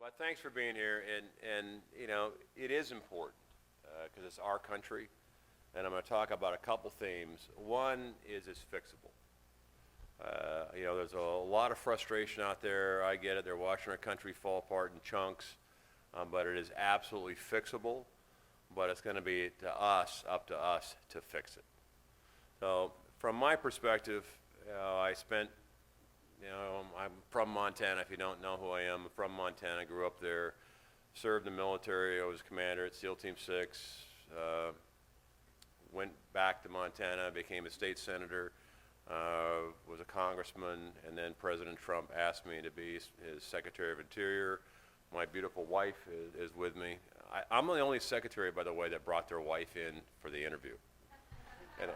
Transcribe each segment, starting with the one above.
But thanks for being here, and you know, it is important because it's our country, and I'm going to talk about a couple themes. One is it's fixable. You know, there's a lot of frustration out there. I get it. They're watching our country fall apart in chunks, but it is absolutely fixable. But it's going to be up to us to fix it. So, from my perspective, I spent, I'm from Montana. If you don't know who I am, I'm from Montana. Grew up there, served in the military. I was commander at SEAL Team 6. Went back to Montana, became a state senator. Was a congressman, and then President Trump asked me to be his Secretary of Interior. My beautiful wife is with me. I'm the only secretary, by the way, that brought their wife in for the interview. And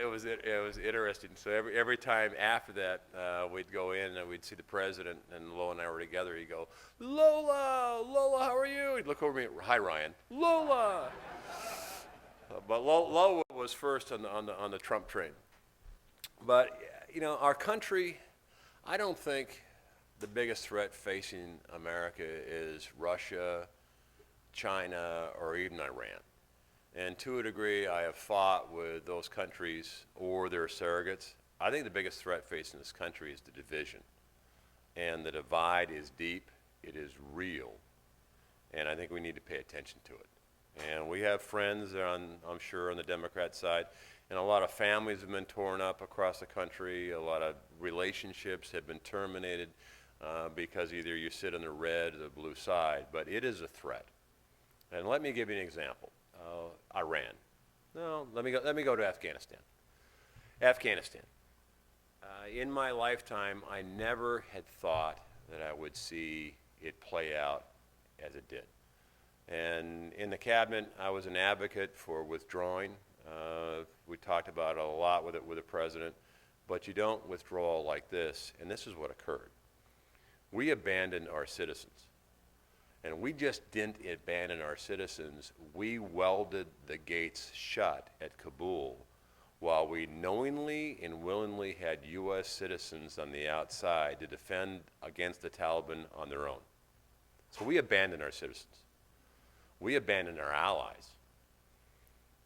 it was interesting. So every time after that, we'd go in and we'd see the president, and Lola and I were together. He'd go, Lola, how are you? He'd look over at me, hi, Ryan, Lola. But Lola was first on the Trump train. But, you know, our country, I don't think the biggest threat facing America is Russia, China, or even Iran. And to a degree, I have fought with those countries or their surrogates. I think the biggest threat facing this country is the division. And the divide is deep, it is real, and I think we need to pay attention to it. And we have friends I'm sure, on the Democrat side. And a lot of families have been torn up across the country. A lot of relationships have been terminated because either you sit on the red or the blue side. But it is a threat. And let me give you an example. Iran. No, let me go to Afghanistan. Afghanistan. In my lifetime, I never had thought that I would see it play out as it did. And in the cabinet, I was an advocate for withdrawing. We talked about it a lot with the president, but you don't withdraw like this, and this is what occurred. We abandoned our citizens, and we just didn't abandon our citizens. We welded the gates shut at Kabul while we knowingly and willingly had U.S. citizens on the outside to defend against the Taliban on their own. So we abandoned our citizens. We abandoned our allies.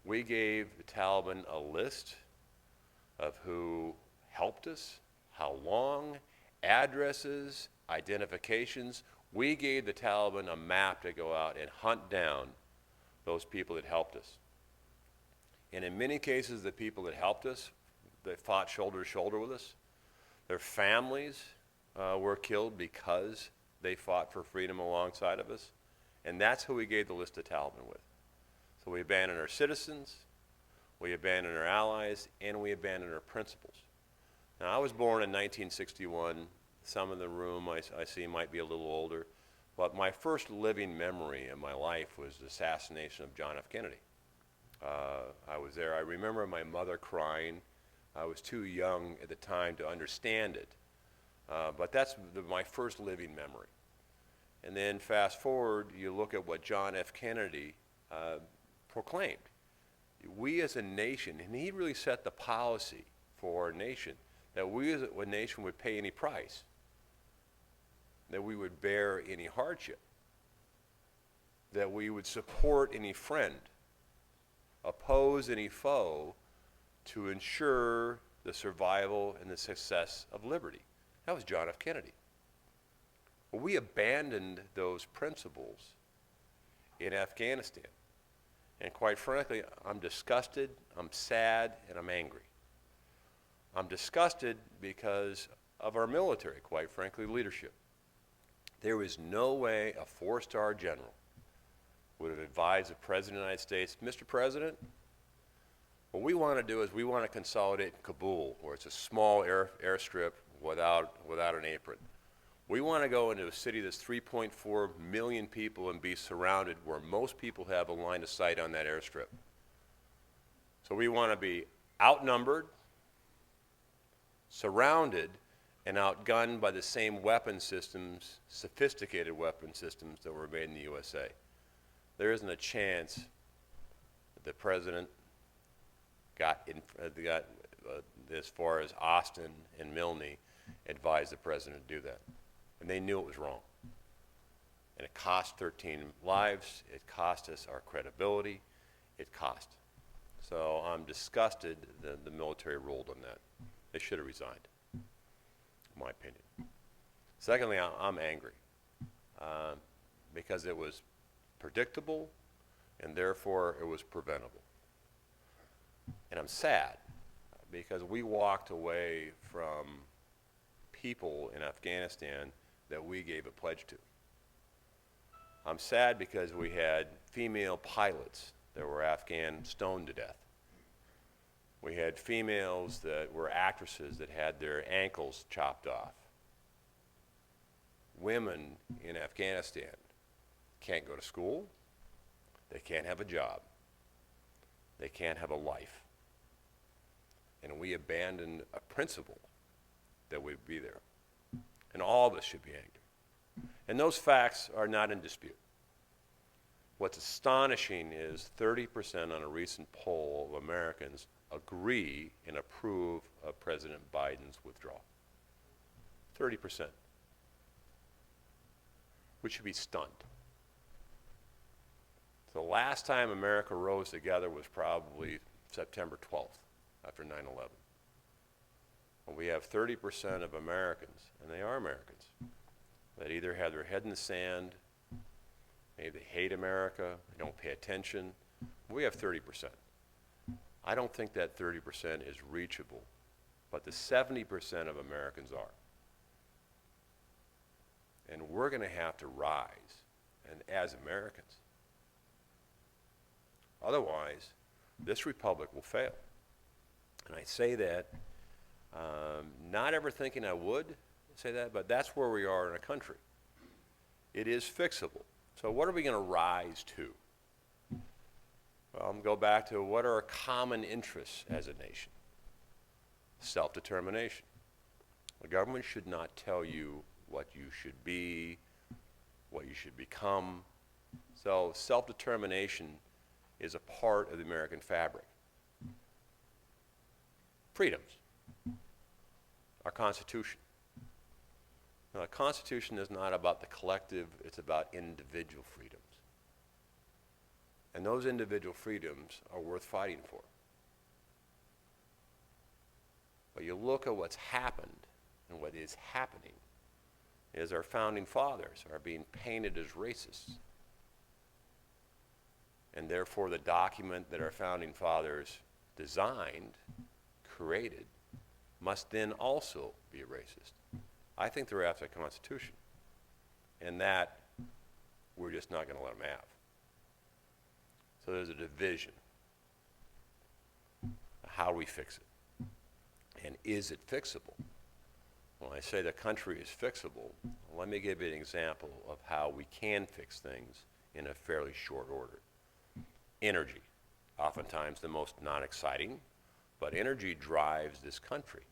We gave the Taliban a list of who helped us, how long, addresses, identifications. We gave the Taliban a map to go out and hunt down those people that helped us. And in many cases, the people that helped us, that fought shoulder to shoulder with us, their families were killed because they fought for freedom alongside of us. And that's who we gave the list of Taliban with. So we abandoned our citizens, we abandoned our allies, and we abandoned our principles. Now, I was born in 1961. Some in the room I see might be a little older. But my first living memory in my life was the assassination of John F. Kennedy. I was there. I remember my mother crying. I was too young at the time to understand it. But that's my first living memory. And then fast forward, you look at what John F. Kennedy proclaimed. We as a nation, and he really set the policy for our nation, that we as a nation would pay any price, that we would bear any hardship, that we would support any friend, oppose any foe to ensure the survival and the success of liberty. That was John F. Kennedy. Well, we abandoned those principles in Afghanistan. And quite frankly, I'm disgusted, I'm sad, and I'm angry. I'm disgusted because of our military, quite frankly, leadership. There was no way a four-star general would have advised the President of the United States, Mr. President, what we want to do is we want to consolidate Kabul, where it's a small airstrip without an apron. We want to go into a city that's 3.4 million people and be surrounded where most people have a line of sight on that airstrip. So we want to be outnumbered, surrounded, and outgunned by the same weapon systems, sophisticated weapon systems that were made in the USA. There isn't a chance that the president got as far as Austin and Milne advised the president to do that. And they knew it was wrong. And it cost 13 lives. It cost us our credibility. It cost. So I'm disgusted that the military ruled on that. They should have resigned, in my opinion. Secondly, I'm angry because it was predictable and therefore it was preventable. And I'm sad because we walked away from people in Afghanistan that we gave a pledge to. I'm sad because we had female pilots that were Afghan stoned to death. We had females that were actresses that had their ankles chopped off. Women in Afghanistan can't go to school. They can't have a job. They can't have a life. And we abandoned a principle that would be there. And all of us should be angry. And those facts are not in dispute. What's astonishing is 30% on a recent poll of Americans agree and approve of President Biden's withdrawal. 30%. We should be stunned. The last time America rose together was probably September 12th, after 9/11. And we have 30% of Americans, and they are Americans, that either have their head in the sand, maybe they hate America, they don't pay attention. We have 30%. I don't think that 30% is reachable, but the 70% of Americans are. And we're going to have to rise, and as Americans. Otherwise, this republic will fail. And I say that, not ever thinking I would say that, but that's where we are in a country. It is fixable. So what are we going to rise to? Well, I'm going to go back to what are our common interests as a nation? Self-determination. The government should not tell you what you should be, what you should become. So self-determination is a part of the American fabric. Freedoms. Our Constitution. Now, the Constitution is not about the collective, it's about individual freedoms. And those individual freedoms are worth fighting for. But you look at what's happened and what is happening is our founding fathers are being painted as racists. And therefore the document that our founding fathers designed, created, must then also be a racist. I think they're after the Constitution. And that we're just not going to let them have. So there's a division. How do we fix it? And is it fixable? When I say the country is fixable, let me give you an example of how we can fix things in a fairly short order. Energy, oftentimes the most non-exciting, but energy drives this country.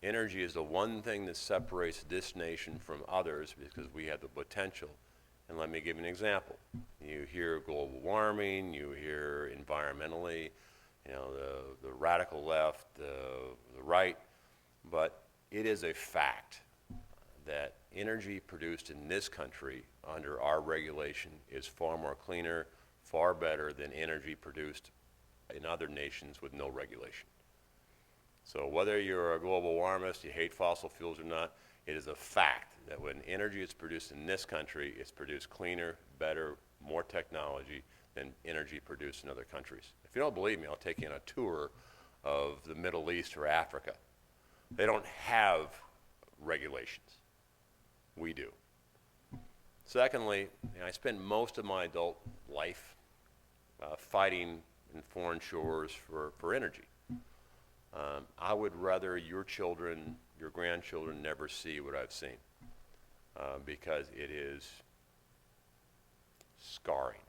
Energy is the one thing that separates this nation from others because we have the potential. And let me give you an example. You hear global warming, you hear environmentally, you know, the radical left, the right, but it is a fact that energy produced in this country under our regulation is far more cleaner, far better than energy produced in other nations with no regulation. So whether you're a global warmist, you hate fossil fuels or not, it is a fact that when energy is produced in this country, it's produced cleaner, better, more technology than energy produced in other countries. If you don't believe me, I'll take you on a tour of the Middle East or Africa. They don't have regulations. We do. Secondly, I spent most of my adult life fighting in foreign shores for energy. I would rather your children, your grandchildren never see what I've seen because it is scarring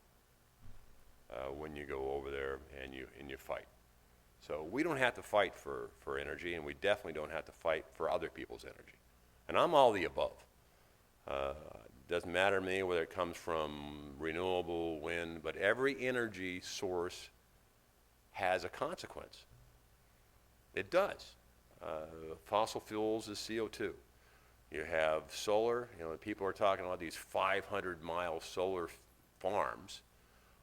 when you go over there and you fight. So we don't have to fight for energy, and we definitely don't have to fight for other people's energy. And I'm all the above. Doesn't matter to me whether it comes from renewable, wind, but every energy source has a consequence. It does. Fossil fuels is CO2. You have solar, people are talking about these 500-mile solar farms.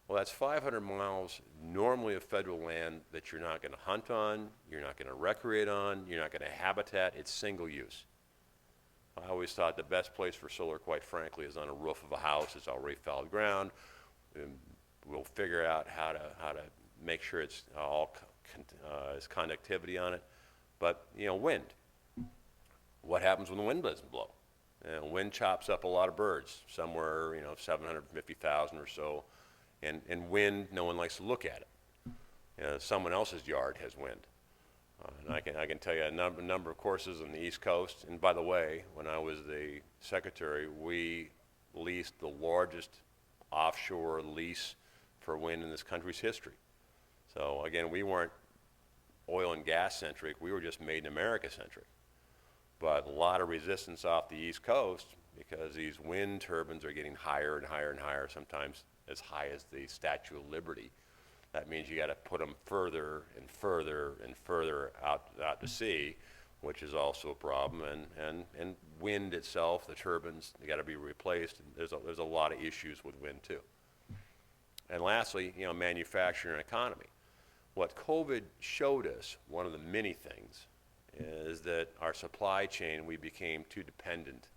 Well, that's 500 miles normally of federal land that you're not going to hunt on, you're not going to recreate on, you're not going to habitat. It's single use. I always thought the best place for solar, quite frankly, is on a roof of a house. It's already fouled ground. And we'll figure out how to make sure it's all has conductivity on it. But wind. What happens when the wind doesn't blow? Wind chops up a lot of birds. Somewhere 750,000 or so. And wind, no one likes to look at it. Someone else's yard has wind. And I can tell you a number of courses on the East Coast. And by the way, when I was the secretary, we leased the largest offshore lease for wind in this country's history. So again, we weren't oil and gas centric, we were just made in America centric. But a lot of resistance off the East Coast because these wind turbines are getting higher and higher and higher, sometimes as high as the Statue of Liberty. That means you got to put them further and further and further out to sea, which is also a problem. And wind itself, the turbines, they got to be replaced. And there's a lot of issues with wind too. And lastly, manufacturing and economy. What COVID showed us, one of the many things, is that our supply chain, we became too dependent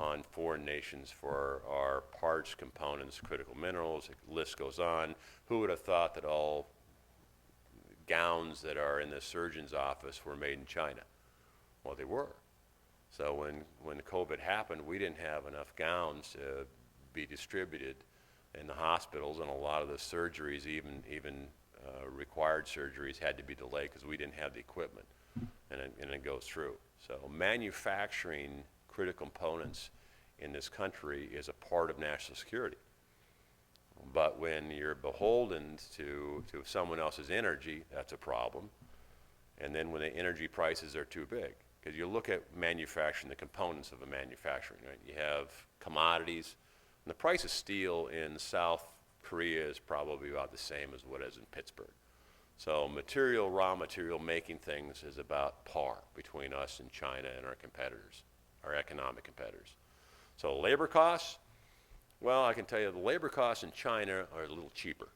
on foreign nations for our parts, components, critical minerals. The list goes on. Who would have thought that all gowns that are in the surgeon's office were made in China? Well, they were. So when COVID happened, we didn't have enough gowns to be distributed in the hospitals, and a lot of the surgeries, even required surgeries, had to be delayed because we didn't have the equipment, and it goes through. So manufacturing critical components in this country is a part of national security. But when you're beholden to someone else's energy, that's a problem. And then when the energy prices are too big, because you look at manufacturing, the components of a manufacturing, right? You have commodities, and the price of steel in South Korea is probably about the same as what it is in Pittsburgh. So raw material making things is about par between us and China and our competitors, our economic competitors. So labor costs, well, I can tell you the labor costs in China are a little cheaper,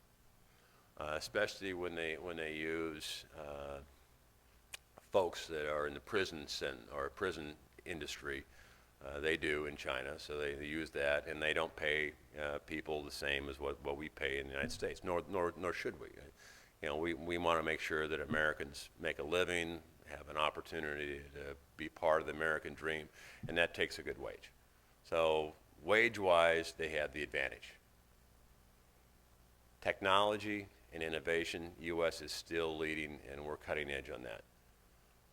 especially when they use folks that are in the prison industry. They do in China, so they use that, and they don't pay people the same as what we pay in the United States, nor should we. We want to make sure that Americans make a living, have an opportunity to be part of the American dream, and that takes a good wage. So wage-wise, they have the advantage. Technology and innovation, U.S. is still leading, and we're cutting edge on that.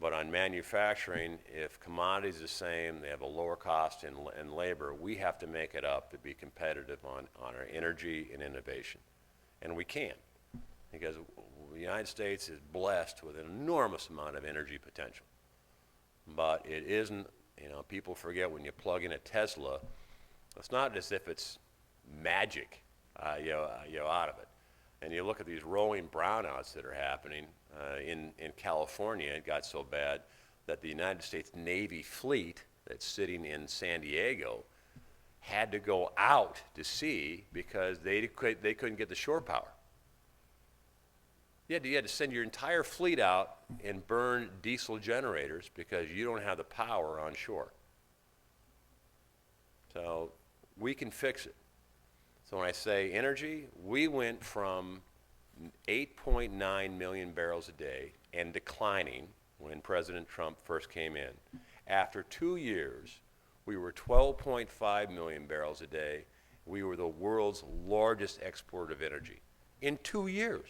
But on manufacturing, if commodities are the same, they have a lower cost in labor, we have to make it up to be competitive on our energy and innovation. And we can, because the United States is blessed with an enormous amount of energy potential. But it isn't, people forget when you plug in a Tesla, it's not as if it's magic, out of it. And you look at these rolling brownouts that are happening in California. It got so bad that the United States Navy fleet that's sitting in San Diego had to go out to sea because they couldn't get the shore power. You had to send your entire fleet out and burn diesel generators because you don't have the power on shore. So we can fix it. So when I say energy, we went from 8.9 million barrels a day and declining when President Trump first came in. After 2 years, we were 12.5 million barrels a day. We were the world's largest exporter of energy in 2 years.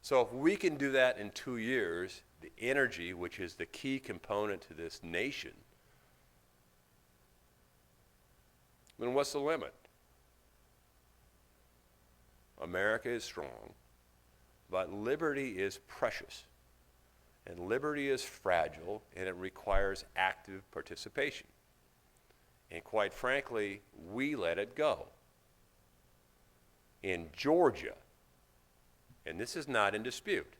So if we can do that in 2 years, the energy, which is the key component to this nation, then what's the limit? America is strong, but liberty is precious, and liberty is fragile, and it requires active participation. And quite frankly, we let it go. In Georgia, and this is not in dispute,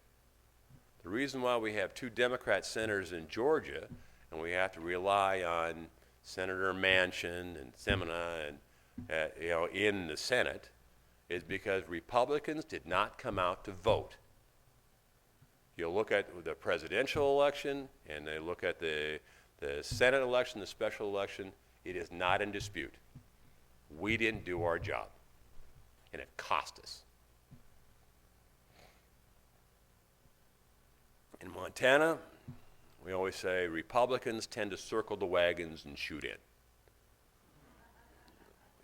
the reason why we have 2 Democrat senators in Georgia, and we have to rely on Senator Manchin and Semina and in the Senate is because Republicans did not come out to vote. You look at the presidential election and they look at the Senate election, the special election, it is not in dispute. We didn't do our job, and it cost us. In Montana, we always say Republicans tend to circle the wagons and shoot in.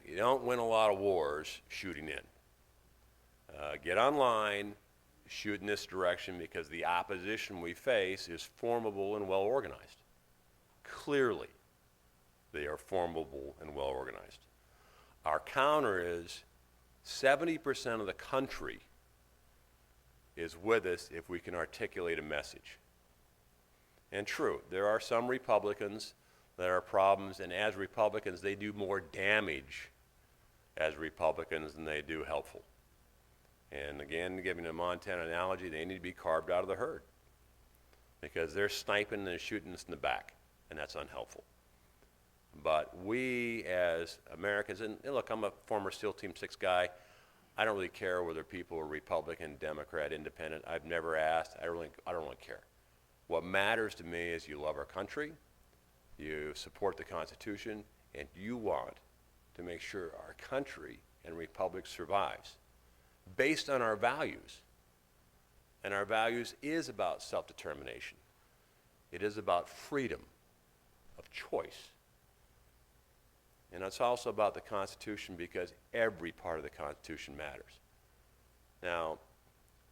You don't win a lot of wars shooting in. Get online, shoot in this direction because the opposition we face is formidable and well organized. Clearly, they are formidable and well organized. Our counter is 70% of the country is with us if we can articulate a message. And true, there are some Republicans that are problems, and as Republicans, they do more damage as Republicans than they do helpful. And again, giving a Montana analogy, they need to be carved out of the herd because they're sniping and shooting us in the back, and that's unhelpful. But we as Americans, and look, I'm a former SEAL Team 6 guy. I don't really care whether people are Republican, Democrat, Independent. I've never asked. I don't really care. What matters to me is you love our country, you support the Constitution, and you want to make sure our country and republic survives based on our values. And our values is about self-determination. It is about freedom of choice. And it's also about the Constitution because every part of the Constitution matters. Now, it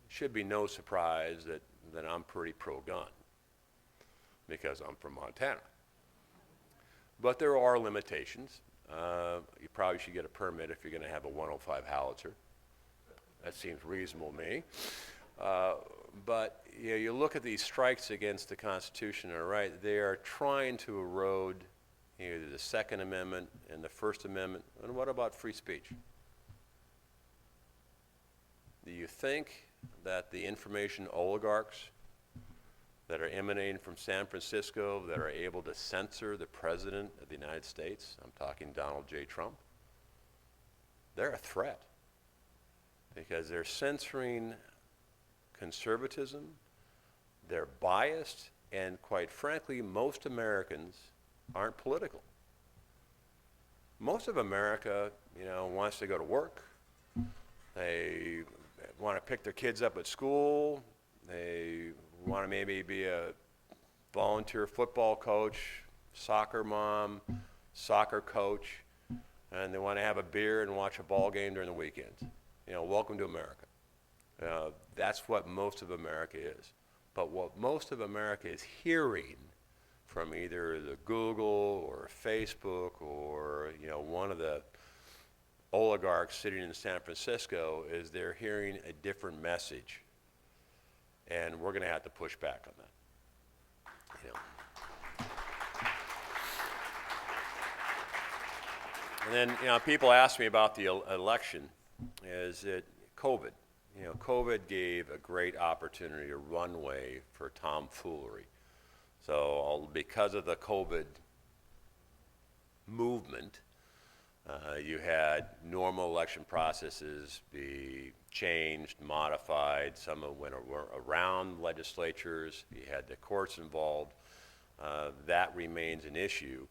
should be no surprise that I'm pretty pro-gun because I'm from Montana. But there are limitations. You probably should get a permit if you're going to have a 105 howitzer. That seems reasonable to me. But you look at these strikes against the Constitution, all right, they are trying to erode either the Second Amendment and the First Amendment. And what about free speech? Do you think that the information oligarchs that are emanating from San Francisco that are able to censor the President of the United States, I'm talking Donald J. Trump, they're a threat because they're censoring conservatism, they're biased, and quite frankly, most Americans aren't political. Most of America, wants to go to work. They want to pick their kids up at school. They want to maybe be a volunteer football coach, soccer mom, soccer coach, and they want to have a beer and watch a ball game during the weekends. Welcome to America. That's what most of America is. But what most of America is hearing from either the Google or Facebook or one of the oligarchs sitting in San Francisco is they're hearing a different message, and we're going to have to push back on that. And then people ask me about the election. Is it COVID? COVID gave a great opportunity, a runway for tomfoolery. So because of the COVID movement, you had normal election processes be changed, modified. Some went around legislatures. You had the courts involved. That remains an issue.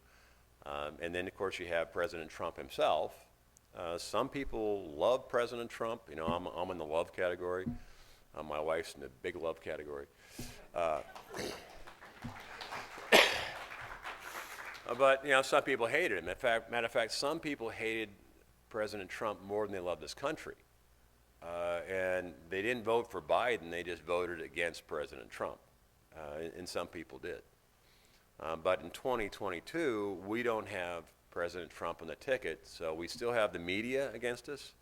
And then, of course, you have President Trump himself. Some people love President Trump. I'm in the love category. My wife's in the big love category. But some people hated him. Matter of fact, some people hated President Trump more than they loved this country. And they didn't vote for Biden, they just voted against President Trump. And some people did. But in 2022, we don't have President Trump on the ticket, so we still have the media against us.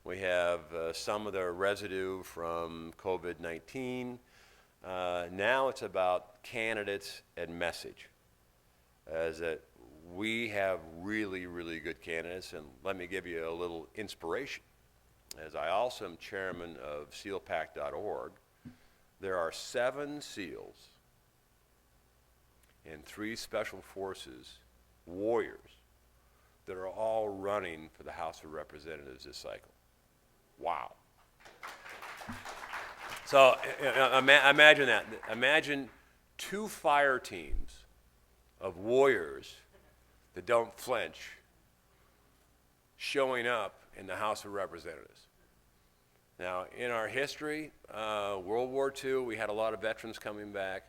We have some of the residue from COVID-19. Now it's about candidates and message. As that we have really, really good candidates, and let me give you a little inspiration. As I also am chairman of SEALPAC.org, there are 7 SEALs and 3 special forces warriors that are all running for the House of Representatives this cycle. Wow. So imagine that. Imagine 2 fire teams of warriors that don't flinch showing up in the House of Representatives. Now, in our history, World War II, we had a lot of veterans coming back.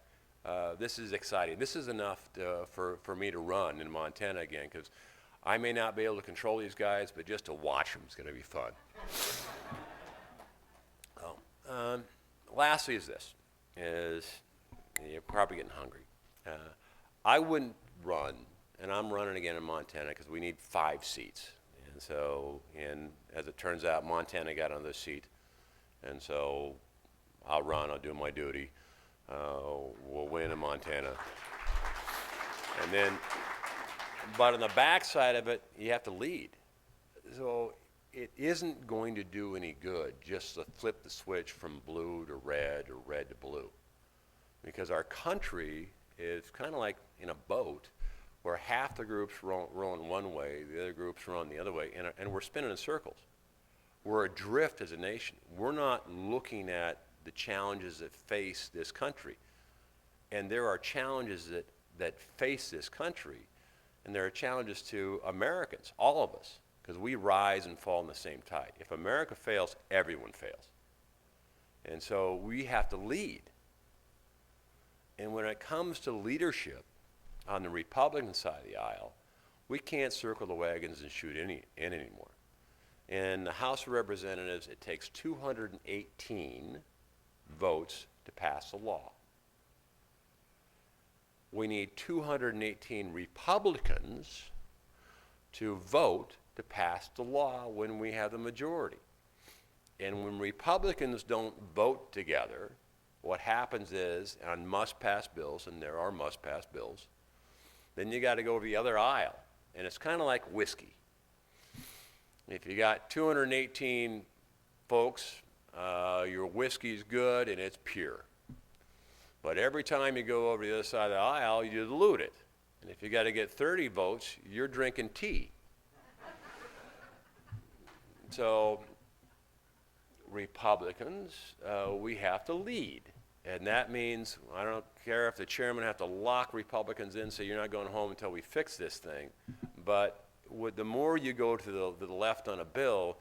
This is exciting. This is enough for me to run in Montana again, because I may not be able to control these guys, but just to watch them is going to be fun. Lastly is this, you're probably getting hungry. I wouldn't run, and I'm running again in Montana because we need 5 seats. And so, as it turns out, Montana got on this seat. And so I'll run, I'll do my duty. We'll win in Montana. And then, but on the backside of it, you have to lead. So it isn't going to do any good just to flip the switch from blue to red or red to blue. Because our country is kind of like in a boat where half the groups rowing one way, the other groups rowing the other way, and we're spinning in circles. We're adrift as a nation. We're not looking at the challenges that face this country. And there are challenges that face this country, and there are challenges to Americans, all of us, because we rise and fall in the same tide. If America fails, everyone fails. And so we have to lead. And when it comes to leadership on the Republican side of the aisle, we can't circle the wagons and shoot in anymore. In the House of Representatives, it takes 218 votes to pass a law. We need 218 Republicans to vote to pass the law when we have the majority. And when Republicans don't vote together, what happens is, on must-pass bills, and there are must-pass bills, then you got to go over the other aisle. And it's kind of like whiskey. If you got 218 folks, your whiskey's good and it's pure. But every time you go over the other side of the aisle, you dilute it. And if you got to get 30 votes, you're drinking tea. So Republicans, we have to lead. And that means, I don't care if the chairman have to lock Republicans in, so you're not going home until we fix this thing. But the more you go to the left on a bill,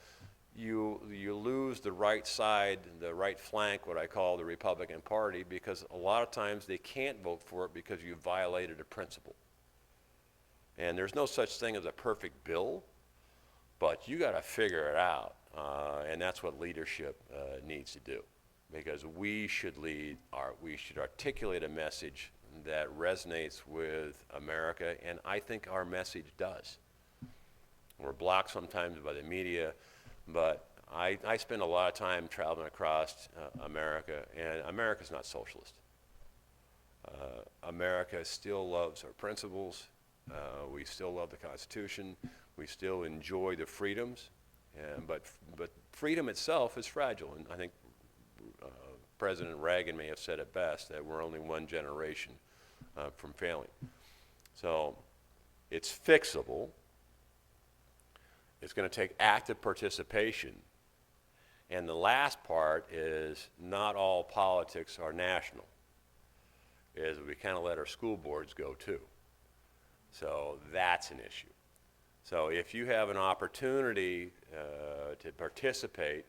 you lose the right side, the right flank, what I call the Republican Party, because a lot of times they can't vote for it because you violated a principle. And there's no such thing as a perfect bill, but you got to figure it out. And that's what leadership needs to do. Because we should we should articulate a message that resonates with America, and I think our message does. We're blocked sometimes by the media, but I spend a lot of time traveling across America, and America's not socialist. America still loves our principles. We still love the Constitution. We still enjoy the freedoms, but freedom itself is fragile, and I think President Reagan may have said it best, that we're only one generation from failing. So it's fixable. It's going to take active participation. And the last part is not all politics are national, is we kind of let our school boards go too. So that's an issue. So if you have an opportunity to participate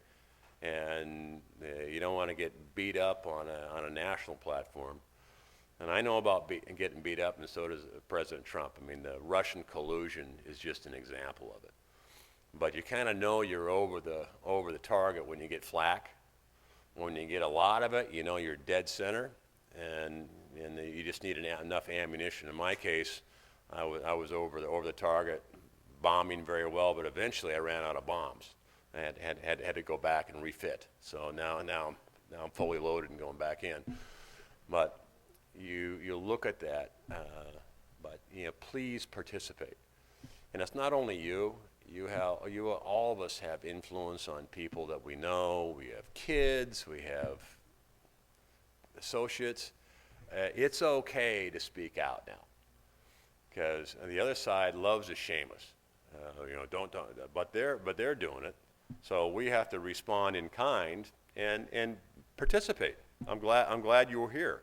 and you don't want to get beat up on a national platform, and I know about getting beat up, and so does President Trump. I mean, the Russian collusion is just an example of it. But you kind of know you're over the target when you get flack. When you get a lot of it, you know you're dead center, and you just need enough ammunition. In my case, I was over the target, bombing very well, but eventually I ran out of bombs. I had to go back and refit. So now I'm fully loaded and going back in. But you look at that, but please participate. And it's not only you. All of us have influence on people that we know. We have kids. We have associates. it's okay to speak out now, because the other side loves to shame us. Don't, but they're doing it. So we have to respond in kind and participate. I'm glad you were here.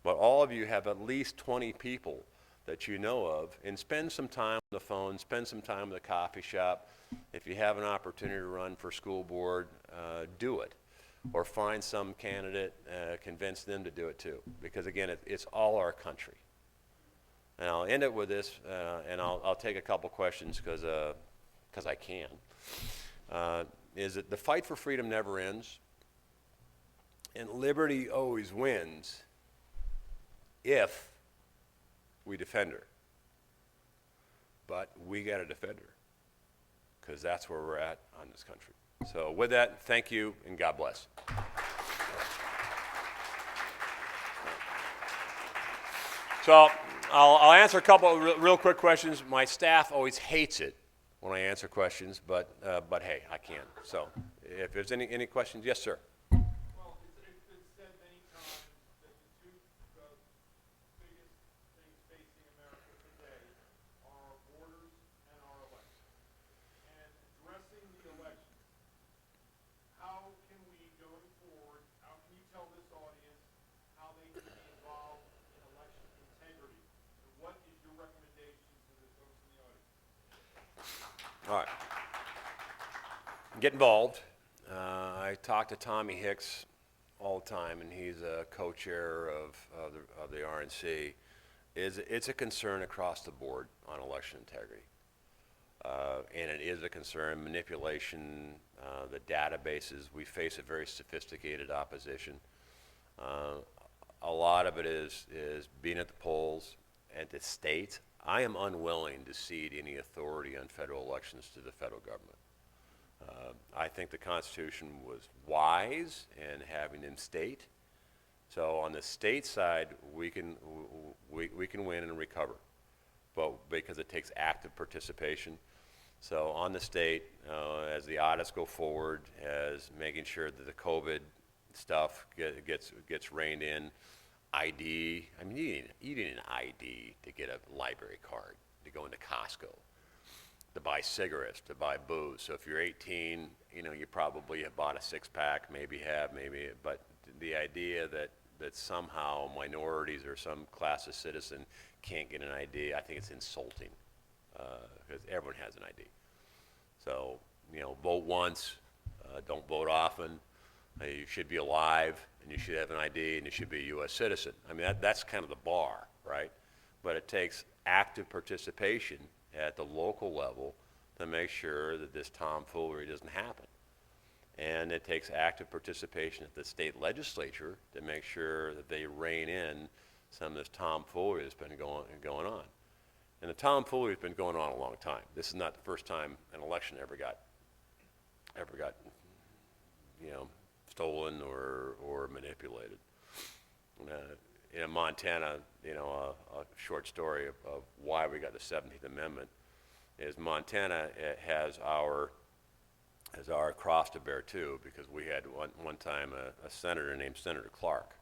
But all of you have at least 20 people that you know of, and spend some time on the phone, spend some time in the coffee shop. If you have an opportunity to run for school board, do it. Or find some candidate, convince them to do it too. Because again, it's all our country. And I'll end it with this, and I'll take a couple questions because I can. Is that the fight for freedom never ends, and liberty always wins if we defend her. But we got to defend her, because that's where we're at on this country. So with that, thank you, and God bless. So I'll answer a couple of real quick questions. My staff always hates it when I answer questions, but hey, I can. So if there's any questions, yes, sir. Well, it's been said many times that the two biggest things facing America today are our borders and our elections. And addressing the elections, how can we, going forward, how can you tell this audience how they can be involved in election integrity? And what is your recommendation to the folks in the audience? All right. Get involved. I talk to Tommy Hicks all the time, and he's a co-chair of the RNC. It's a concern across the board on election integrity. And it is a concern, manipulation, the databases. We face a very sophisticated opposition. A lot of it is being at the polls and the state. I am unwilling to cede any authority on federal elections to the federal government. I think the Constitution was wise in having them state. So on the state side, we can win and recover, but because it takes active participation. So on the state, as the audits go forward, as making sure that the COVID stuff gets reined in, ID. I mean, you need an ID to get a library card, to go into Costco, to buy cigarettes, to buy booze. So if you're 18, you probably have bought a six-pack, maybe, but the idea that somehow minorities or some class of citizen can't get an ID, I think it's insulting, because everyone has an ID. So, vote once, don't vote often. You should be alive, and you should have an ID, and you should be a U.S. citizen. I mean, that's kind of the bar, right? But it takes active participation at the local level to make sure that this tomfoolery doesn't happen. And it takes active participation at the state legislature to make sure that they rein in some of this tomfoolery that's been going on. And the tomfoolery has been going on a long time. This is not the first time an election ever got stolen or manipulated. In Montana, a short story of why we got the 17th Amendment is Montana has our cross to bear too, because we had one time a senator named Senator Clark.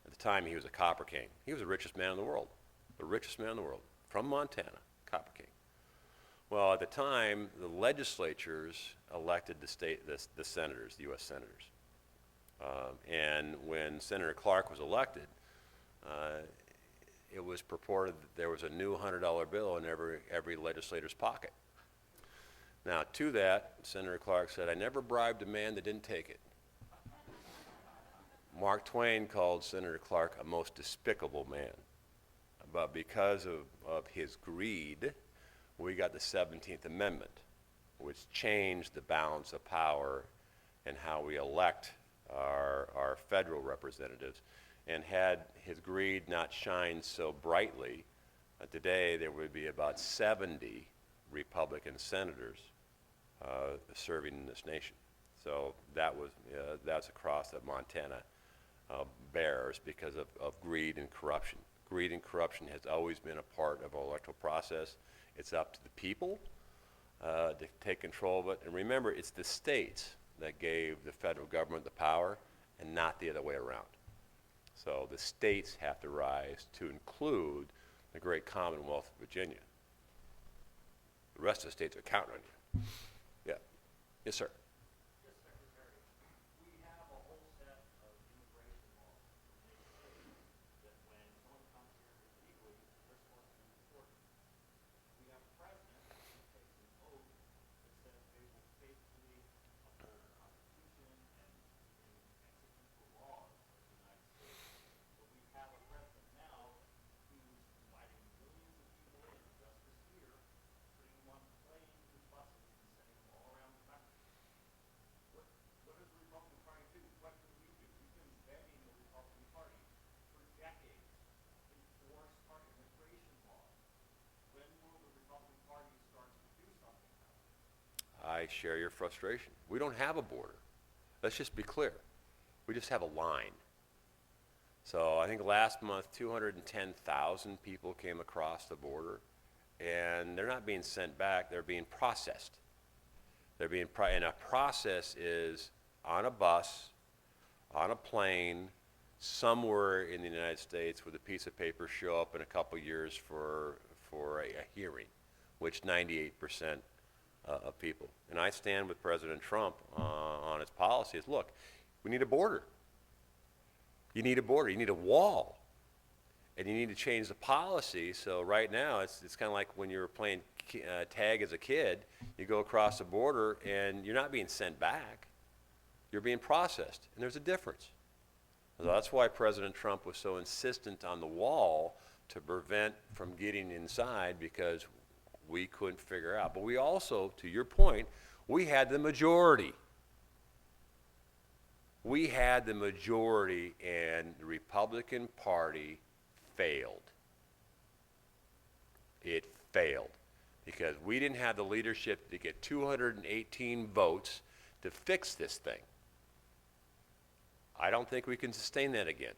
At the time, he was a Copper King. He was the richest man in the world, from Montana, Copper King. Well, at the time, the legislatures elected the senators, the U.S. senators. And when Senator Clark was elected, it was purported that there was a new $100 bill in every legislator's pocket. Now, to that, Senator Clark said, "I never bribed a man that didn't take it." Mark Twain called Senator Clark a most despicable man. But because of his greed, we got the 17th Amendment, which changed the balance of power and how we elect our federal representatives. And had his greed not shined so brightly, today there would be about 70 Republican senators serving in this nation. So that's a cross that Montana bears because of greed and corruption. Greed and corruption has always been a part of our electoral process. It's up to the people to take control of it. And remember, it's the states that gave the federal government the power and not the other way around. So the states have to rise to include the great Commonwealth of Virginia. The rest of the states are counting on you. Yeah. Yes, sir. Yes, Secretary. We have a whole set of immigration laws in many states that when someone comes here illegally, they're supposed to be deported. We have a president who takes an oath that says they will faithfully uphold the Constitution and execute the laws of the United States. But we have a president now who's inviting millions of people in just this year, putting them on planes and buses and sending them all around the country. What does the Republican Party do? What can we do? We've been begging the Republican Party for decades to enforce our immigration laws. When will the Republican Party start to do something about it? I share your frustration. We don't have a border. Let's just be clear. We just have a line. So I think last month 210,000 people came across the border, and they're not being sent back, they're being processed. And a process is on a bus, on a plane, somewhere in the United States with a piece of paper show up in a couple years for a hearing, which 98% of people. And I stand with President Trump on his policies. Look, we need a border. You need a border. You need a wall. And you need to change the policy. So right now, it's kind of like when you were playing tag as a kid. You go across the border, and you're not being sent back. You're being processed. And there's a difference. So that's why President Trump was so insistent on the wall to prevent from getting inside, because we couldn't figure out. But we also, to your point, we had the majority. We had the majority, and the Republican Party failed. It failed because we didn't have the leadership to get 218 votes to fix this thing. I don't think we can sustain that again.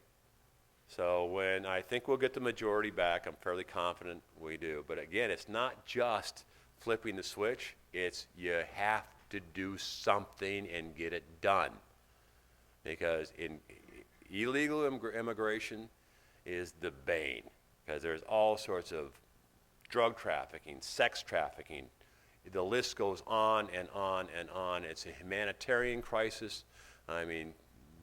So when I think we'll get the majority back, I'm fairly confident we do. But again, it's not just flipping the switch. It's you have to do something and get it done. Because illegal immigration is the bane. Because there's all sorts of drug trafficking, sex trafficking. The list goes on and on and on. It's a humanitarian crisis. I mean,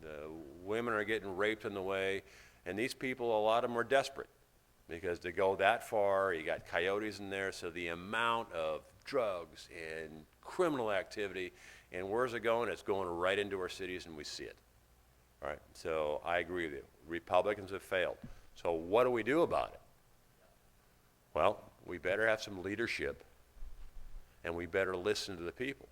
the women are getting raped on the way. And these people, a lot of them are desperate because to go that far, you got coyotes in there, so the amount of drugs and criminal activity, and where's it going? It's going right into our cities, and we see it. All right, so I agree with you. Republicans have failed. So what do we do about it? Well, we better have some leadership, and we better listen to the people.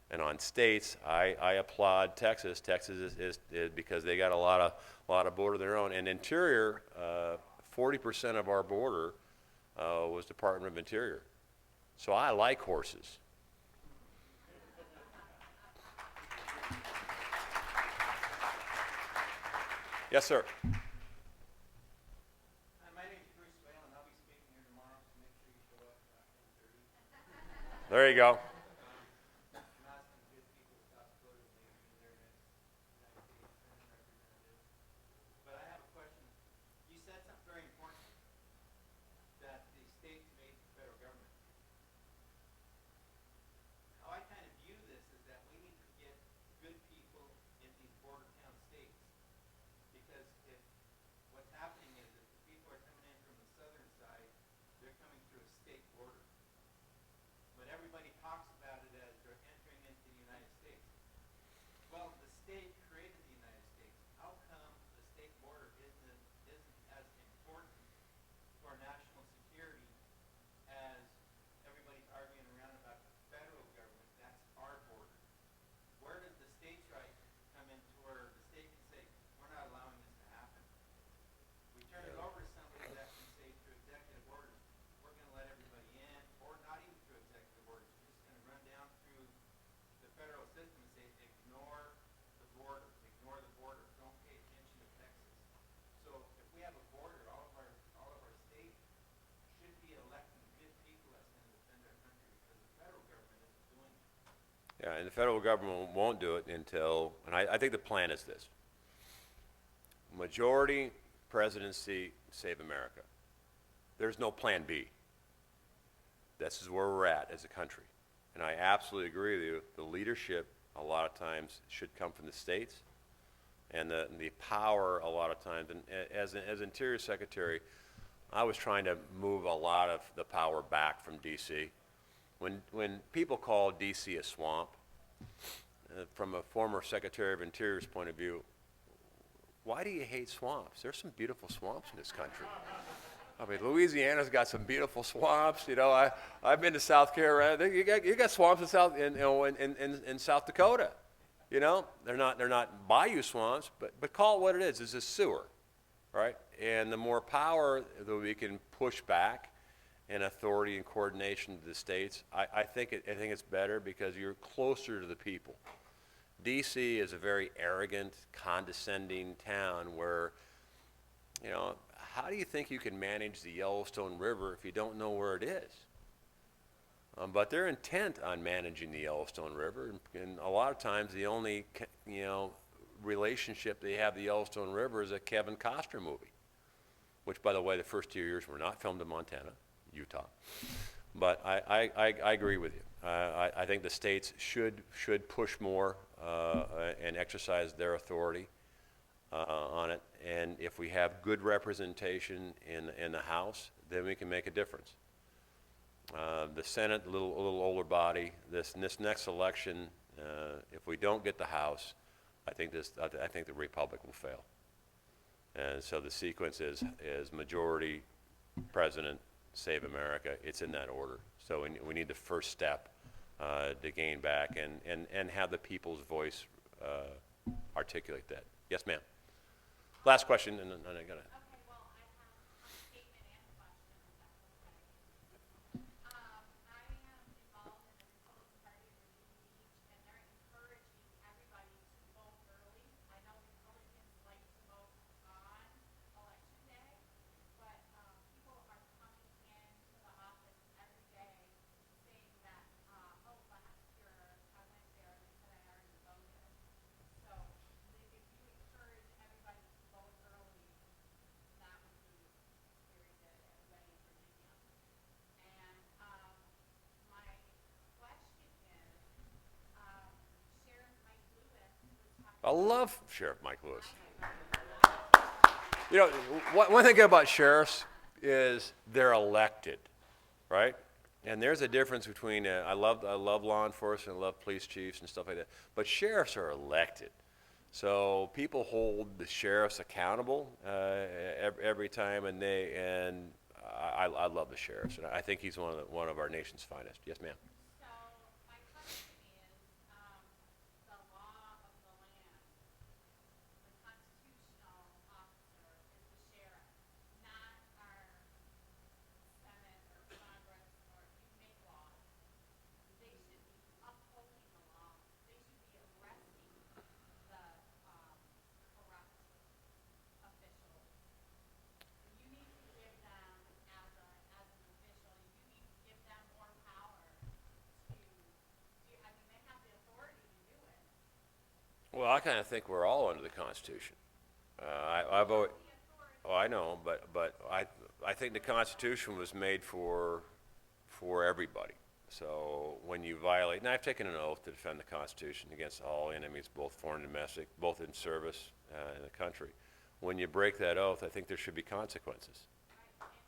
And on states, I applaud Texas. Texas is because they got a lot of border of their own. And Interior, 40% of our border was Department of Interior. So I like horses. Yes, sir. My name is Bruce Whalen. I'll be speaking here tomorrow, so make sure you show up at 10:30. There you go. Everybody talks about it as they're entering into the United States. Well, the state created the United States. How come the state border isn't as important for national security as everybody's arguing around about the federal government? That's our border. Where does the state's right come into where the state can say, we're not allowing this to happen? We turn it over to somebody that can say through executive orders, we're going to let everybody in, or not even through executive orders. We're just going to run down through the federal system and say, ignore the border, don't pay attention to Texas. So if we have a border, all of our states should be electing good people that's going to defend our country, because the federal government isn't doing it. Yeah, and the federal government won't do it until, and I think the plan is this. majority presidency, save America. There's no plan B. This is where we're at as a country. And I absolutely agree with you. The leadership a lot of times should come from the states, and the power a lot of times. And as Interior Secretary, I was trying to move a lot of the power back from D.C. When people call D.C. a swamp, from a former Secretary of Interior's point of view, why do you hate swamps? There's some beautiful swamps in this country. I mean, Louisiana's got some beautiful swamps. You know, I've been to South Carolina. You got swamps in South Dakota. You know, they're not bayou swamps, but call it what it is. It's a sewer, right? And the more power that we can push back, and authority and coordination to the states, I think it's better because you're closer to the people. D.C. is a very arrogant, condescending town where, you know, how do you think you can manage the Yellowstone River if you don't know where it is? But they're intent on managing the Yellowstone River, and a lot of times the only, you know, relationship they have the Yellowstone River is a Kevin Costner movie, which, by the way, the first 2 years were not filmed in Montana, Utah. But I agree with you. I think the states should push more and exercise their authority on it. And if we have good representation in the House, then we can make a difference. The Senate, a little older body. This next election, if we don't get the House, I think the Republic will fail. And so the sequence is majority, president, save America. It's in that order. So we need the first step to gain back and have the people's voice articulate that. Yes, ma'am. Last question, and then I got to. Okay, well, I have a statement and a question, if that's okay. I am involved in the Republican Party of Virginia Beach, and they're encouraging everybody to vote early. I know Republicans like to vote on election day, but people are coming into the office every day saying that, oh, last year I went there and they said I already voted. So if you encourage everybody to vote early, that would be very good, everybody in Virginia. And my question is, Sheriff Mike Lewis was talking. I love Sheriff Mike Lewis. You know, one thing about sheriffs is they're elected, right? And there's a difference between I love law enforcement, I love police chiefs and stuff like that, but sheriffs are elected. So people hold the sheriffs accountable every time, and I love the sheriffs, and I think he's one of our nation's finest. Yes, ma'am. So my question is, the law of the land, the constitutional officer is the sheriff, not our Senate or Congress, or you make laws. They should be upholding the law. They should be arresting the corrupt officials. You need to give them, as an official, you need to give them more power to do, I mean, they have the authority to do it. Well, I kind of think we're all under the Constitution. I've always, The authority. oh, I know, but I think the Constitution was made for everybody. So when you violate, and I've taken an oath to defend the Constitution against all enemies, both foreign and domestic, both in service in the country. When you break that oath, I think there should be consequences.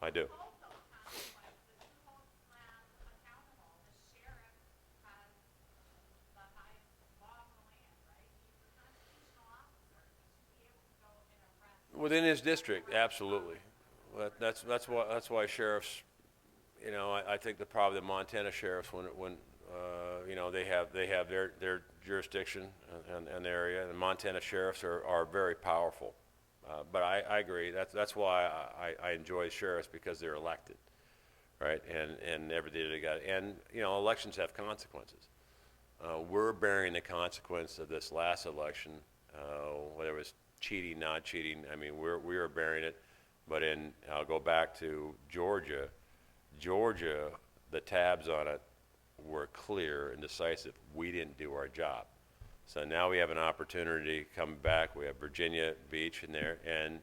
I do. Also consequences, who holds them accountable? The sheriff has the highest law of the land, right? He's the constitutional officer. He should be able to go and arrest. Within his district, absolutely. Well, that's why sheriffs, you know, I think probably the Montana sheriffs, when you know, they have their jurisdiction and their area, and Montana sheriffs are very powerful. But I agree. That's why I enjoy sheriffs, because they're elected, right? And every day they got, and you know, elections have consequences. We're bearing the consequence of this last election, whether it was cheating, not cheating. I mean, we are bearing it. But I'll go back to Georgia. Georgia, the tabs on it were clear and decisive. We didn't do our job. So now we have an opportunity to come back. We have Virginia Beach in there, and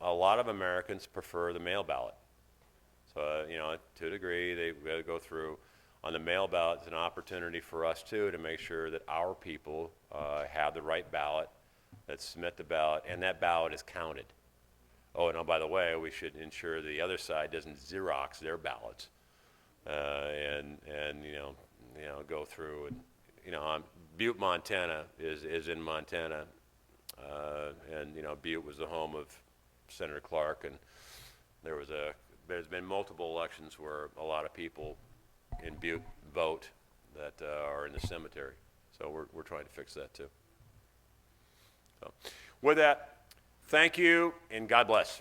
a lot of Americans prefer the mail ballot. So, you know, to a degree, they've got to go through. On the mail ballot, it's an opportunity for us, too, to make sure that our people have the right ballot, that submit the ballot, and that ballot is counted. Oh, and by the way, we should ensure the other side doesn't Xerox their ballots and go through. And, you know, Butte, Montana is in Montana, and, you know, Butte was the home of Senator Clark, and there's been multiple elections where a lot of people in Butte vote that are in the cemetery. So we're trying to fix that too. So with that, thank you and God bless.